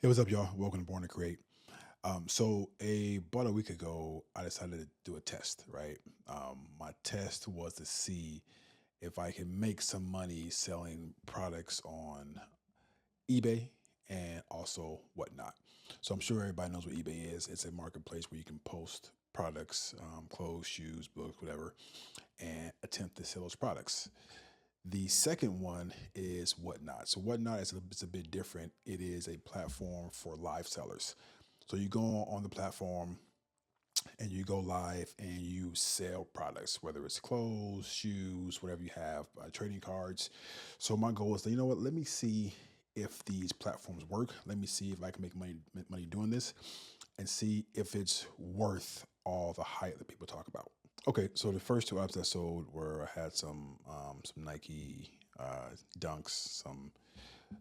Hey, what's up, y'all? Welcome to Born to Create. About a week ago, I decided to do a test, right? My test was to see if I can make some money selling products on eBay and also whatnot. So I'm sure everybody knows what eBay is. It's a marketplace where you can post products, clothes, shoes, books, whatever, and attempt to sell those products. The second one is Whatnot. So Whatnot is it's a bit different. It is a platform for live sellers. So you go on the platform and you go live and you sell products, whether it's clothes, shoes, whatever you have, trading cards. So my goal is that, you know what, let me see if these platforms work. Let me see if I can make money doing this and see if it's worth all the hype that people talk about. Okay, so the first two apps I sold were I had some Nike Dunks, some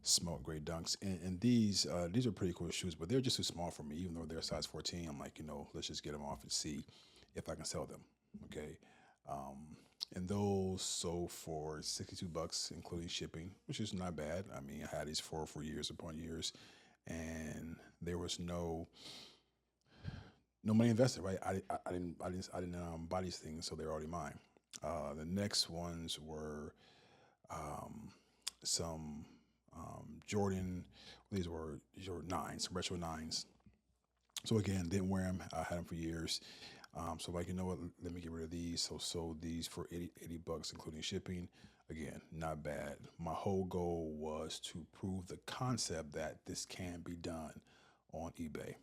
smoke gray Dunks, and these are pretty cool shoes, but they're just too small for me. Even though they're size 14, I'm like, let's just get them off and see if I can sell them. Okay, um, and those sold for $62, including shipping, which is not bad. I mean, I had these for years upon years, and there was no money invested, right? I didn't buy these things, so they're already mine. The next ones were um, some Jordan. These were Jordan nines, retro nines. So again, didn't wear them. I had them for years. So like, you know what? Let me get rid of these. So sold these for 80 bucks, including shipping. Again, not bad. My whole goal was to prove the concept that this can be done on eBay.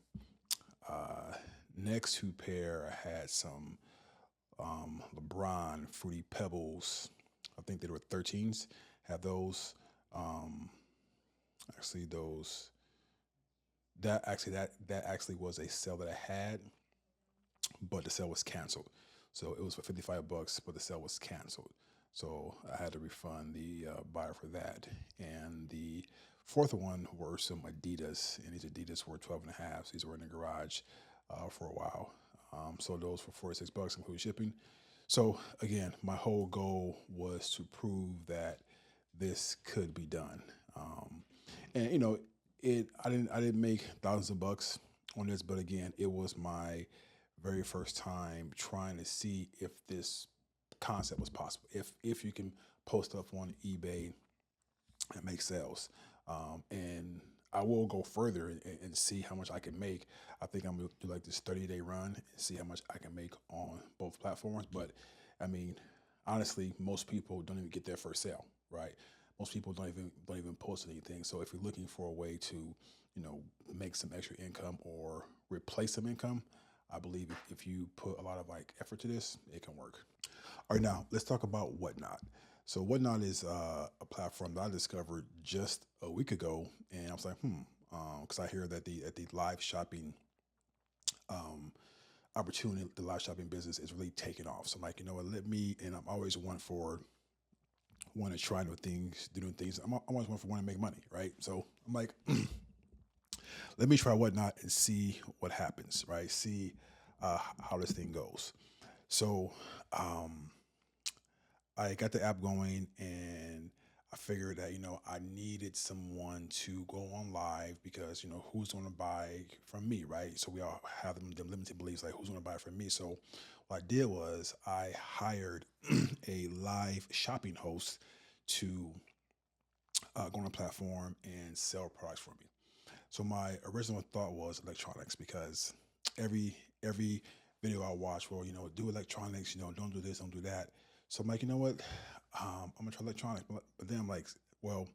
Uh, Next two pair, I had some LeBron Fruity Pebbles. I think they were 13s. Have those. Um, actually, those that actually was a sale that I had, but the sale was canceled. So it was for 55 bucks, but the sale was canceled. So I had to refund the buyer for that. And the fourth one were some Adidas, and these Adidas were 12 and a half. So these were in the garage for a while. So those for 46 bucks, including shipping. So again, my whole goal was to prove that this could be done. And I didn't make thousands of bucks on this, but again, it was my very first time trying to see if this concept was possible. If you can post up on eBay and make sales, and I will go further and see how much I can make. I think I'm gonna do like this 30-day run and see how much I can make on both platforms. But I mean, honestly, most people don't even get their first sale, right? Most people don't even post anything. So if you're looking for a way to, make some extra income or replace some income, I believe if you put a lot of like effort to this, it can work. All right, now let's talk about Whatnot. So Whatnot is a platform that I discovered just a week ago, and I was like, because I hear that the live shopping um, opportunity, the live shopping business is really taking off. So I'm like, you know what, let me, and I'm always one for want to try new things, do new things. I'm always one for want to make money, right? So I'm like, let me try Whatnot and see what happens, right? See how this thing goes. So um, I got the app going and I figured that, I needed someone to go on live because, who's going to buy from me, right? So we all have them limited beliefs like who's going to buy from me. So what I did was I hired a live shopping host to go on a platform and sell products for me. So my original thought was electronics because every video I watch, well, do electronics, don't do this, don't do that. So I'm like, you know what? I'm gonna try electronics, but then I'm like, well,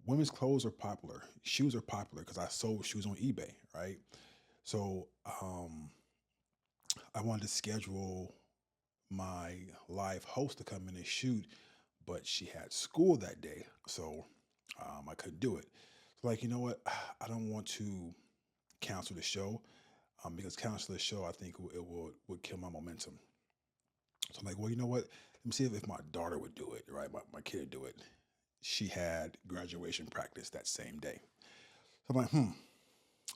women's clothes are popular, shoes are popular because I sold shoes on eBay, right? So I wanted to schedule my live host to come in and shoot, but she had school that day, so I couldn't do it. So like, you know what? I don't want to cancel the show because cancel the show, I think it would kill my momentum. So I'm like, well, you know what? Let me see if my daughter would do it, right? My kid would do it. She had graduation practice that same day. So I'm like.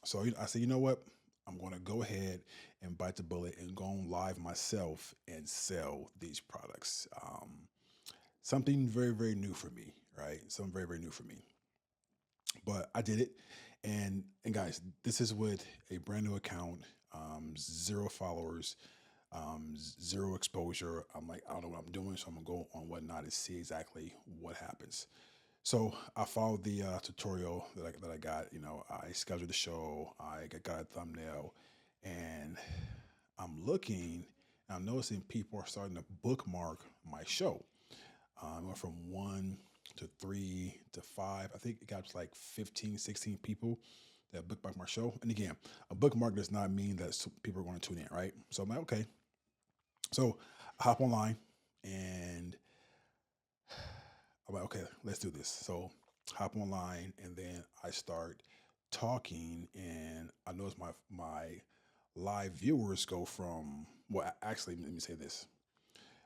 So I said, you know what? I'm going to go ahead and bite the bullet and go on live myself and sell these products. Something very, very new for me, right? Something very, very new for me. But I did it, And guys, this is with a brand new account, zero followers, zero exposure. I'm like, I don't know what I'm doing, so I'm gonna go on Whatnot and see exactly what happens. So I followed the tutorial that I got. I scheduled the show. I got a thumbnail, and I'm looking. I'm noticing people are starting to bookmark my show. Went from one to three to five. I think it got to like 15, 16 people that bookmark my show. And again, a bookmark does not mean that people are going to tune in, right? So I'm like, okay. So I hop online and I'm like, okay, let's do this. So hop online and then I start talking and I notice my live viewers go from actually let me say this.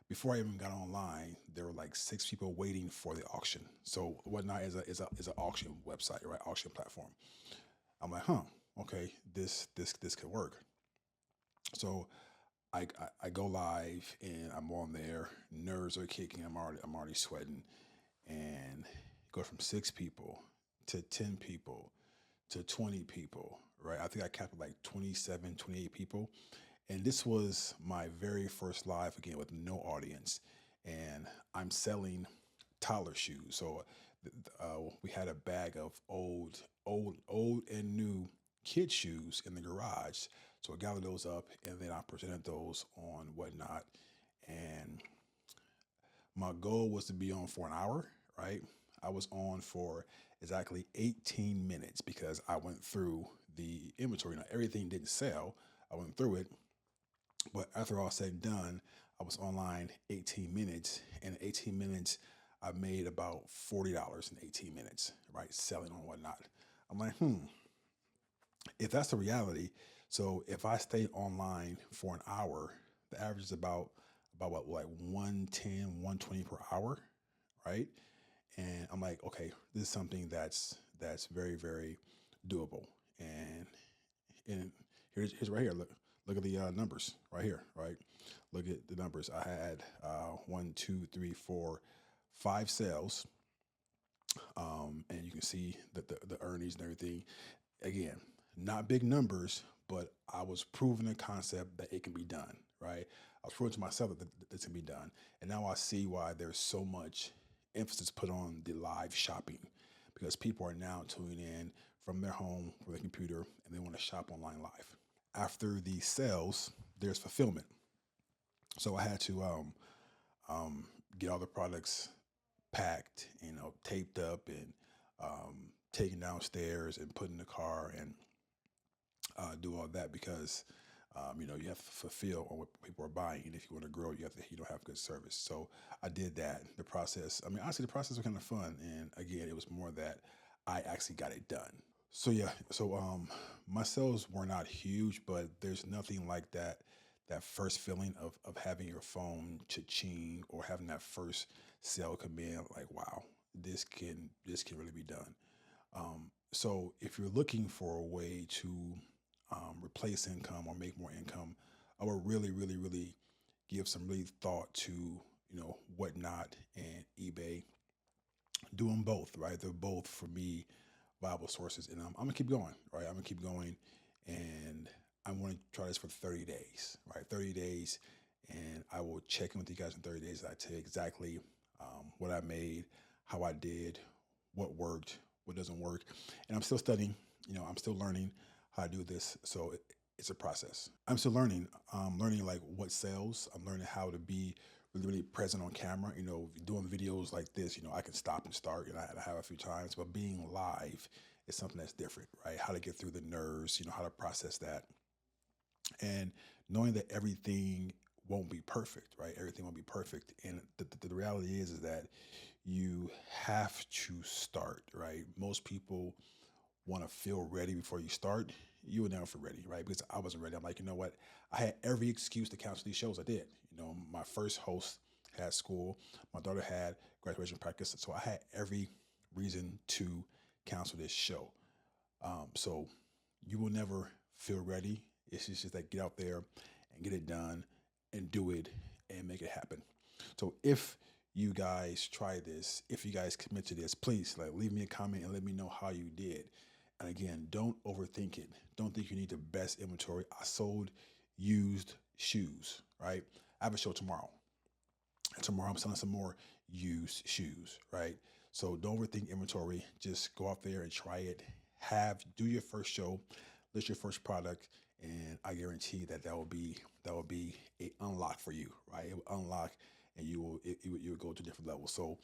Before I even got online, there were like six people waiting for the auction. So Whatnot is an auction website, right? Auction platform. I'm like, huh, okay, this could work. So I go live and I'm on there. Nerves are kicking. I'm already sweating, and go from six people to 10 people to 20 people. Right? I think I capped at like 27, 28 people, and this was my very first live again with no audience, and I'm selling toddler shoes. So we had a bag of old and new kid shoes in the garage. So I gathered those up and then I presented those on Whatnot. And my goal was to be on for an hour, right? I was on for exactly 18 minutes because I went through the inventory. Now, everything didn't sell. I went through it, but after all said and done, I was online 18 minutes. And 18 minutes, I made about $40 in 18 minutes, right? Selling on Whatnot. I'm like, if that's the reality, so if I stay online for an hour, the average is about what, like 110, 120 per hour, right? And I'm like, okay, this is something that's very, very doable. And here's right here. Look at the numbers right here, right? Look at the numbers. I had one, two, three, four, five sales, and you can see that the earnings and everything. Again, not big numbers, but I was proving the concept that it can be done, right? I was proving to myself that this can be done. And now I see why there's so much emphasis put on the live shopping because people are now tuning in from their home, from their computer, and they want to shop online live. After the sales, there's fulfillment. So I had to get all the products packed, taped up and taken downstairs and put in the car and do all that because you have to fulfill on what people are buying. And if you want to grow, you have to have good service. So I did that. The process. I mean, honestly, the process was kind of fun. And again, it was more that I actually got it done. So yeah. So my sales were not huge, but there's nothing like that first feeling of having your phone cha-ching or having that first sale come in. Like, wow, this can really be done. So if you're looking for a way to replace income or make more income, I would really, really, really give some really thought to Whatnot and eBay. Do them both, right? They're both for me viable sources, and I'm gonna keep going, right? I'm gonna keep going, and I'm gonna try this for 30 days, right? 30 days, and I will check in with you guys in 30 days. I tell you exactly what I made, how I did, what worked, what doesn't work, and I'm still studying. I'm still learning how to do this, so it's a process. I'm still learning. Learning like what sells. I'm learning how to be really, really present on camera. Doing videos like this, I can stop and start, and I have a few times, but being live is something that's different, right? How to get through the nerves, how to process that, and knowing that everything won't be perfect, right? Everything won't be perfect, and the reality is that you have to start, right? Most people want to feel ready before you start. You will never feel ready, right? Because I wasn't ready. I'm like, you know what? I had every excuse to cancel these shows. I did. My first host had school. My daughter had graduation practice. So I had every reason to cancel this show. So you will never feel ready. It's just like get out there and get it done and do it and make it happen. So if you guys try this, if you guys commit to this, please like leave me a comment and let me know how you did. And again, don't overthink it. Don't think you need the best inventory. I sold used shoes, right? I have a show tomorrow. And tomorrow I'm selling some more used shoes, right? So don't overthink inventory. Just go out there and try it. Do your first show, list your first product, and I guarantee that will be a unlock for you, right? It will unlock, and you will go to different levels. So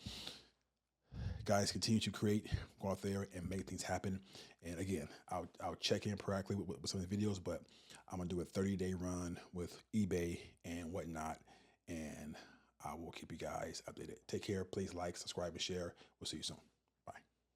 guys, continue to create, go out there and make things happen. And again, I'll check in periodically with some of the videos, but I'm gonna do a 30-day run with eBay and whatnot, and I will keep you guys updated. Take care. Please like, subscribe, and share. We'll see you soon.